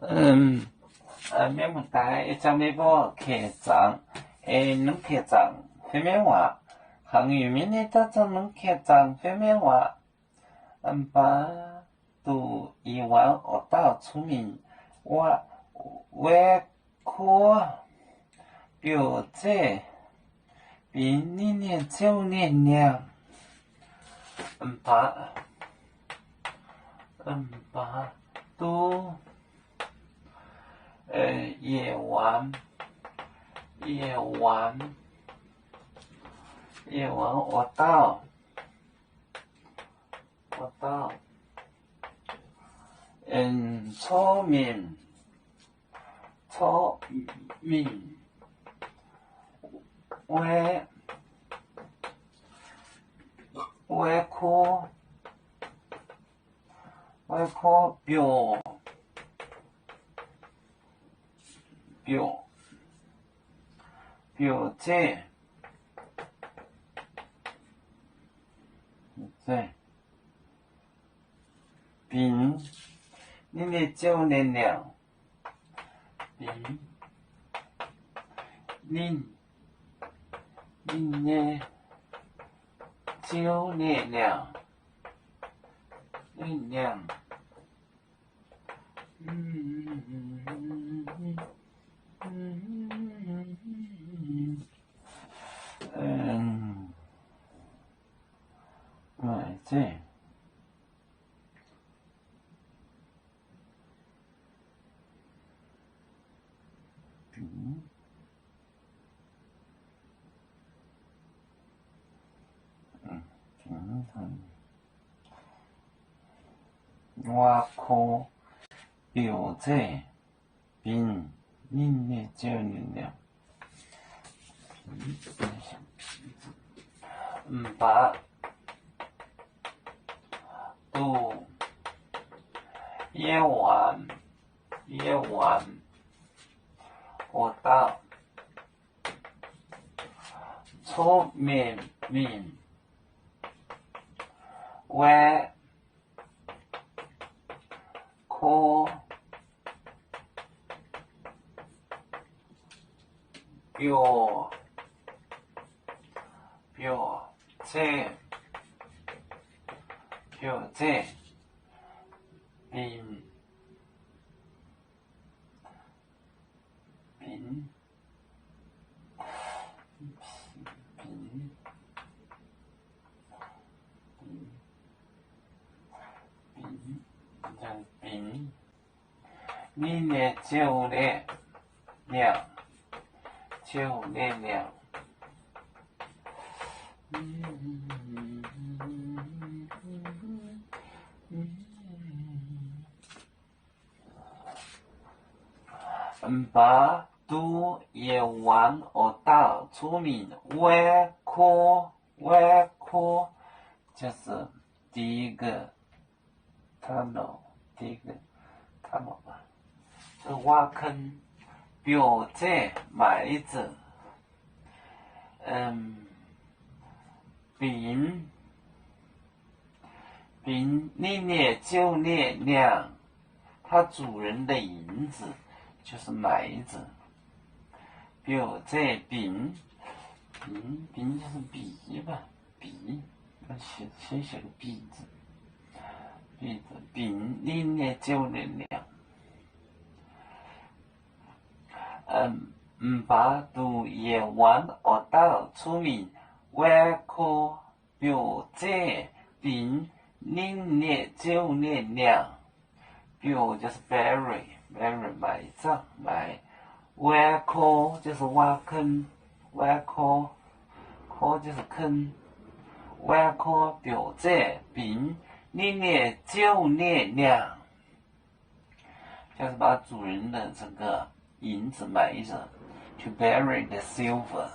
缅甸一张微博客栈，能客栈非缅话，行业面的这种能客栈非缅话，把都以往学到出名，我可表姐比你年9年了，把都夜晚我到聪明我可表姐并你的9年了，你的9年了，这我可表姐并你的9年了，把都夜晚我到聪明我可表姐并你的9年了，9年了，把都夜晚学到出名，我可就是第一个tunnel吧，是挖坑，表姐妹子，并你的9年了，它主人的银子就是妹子，表姐并就是笔吧，先写个笔字，并你的9年了，把都夜晚学到出名，我可表姐并你的9年了，表就是 bury 埋葬我可就是挖坑，可就是坑，我可表姐并你的9年了，就是把主人的这个银子埋着 ，to bury the silver。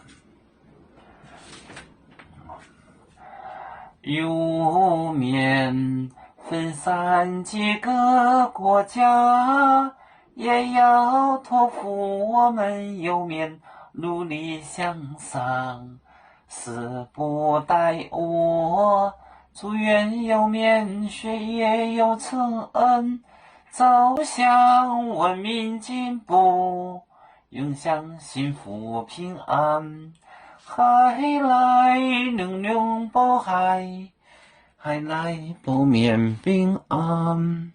有面分散几个国家，也要托付我们有面努力向上，死不待我，祝愿有面学业有成恩，走向文明进步，影响幸福平安。海来能量保海，海来不免平安。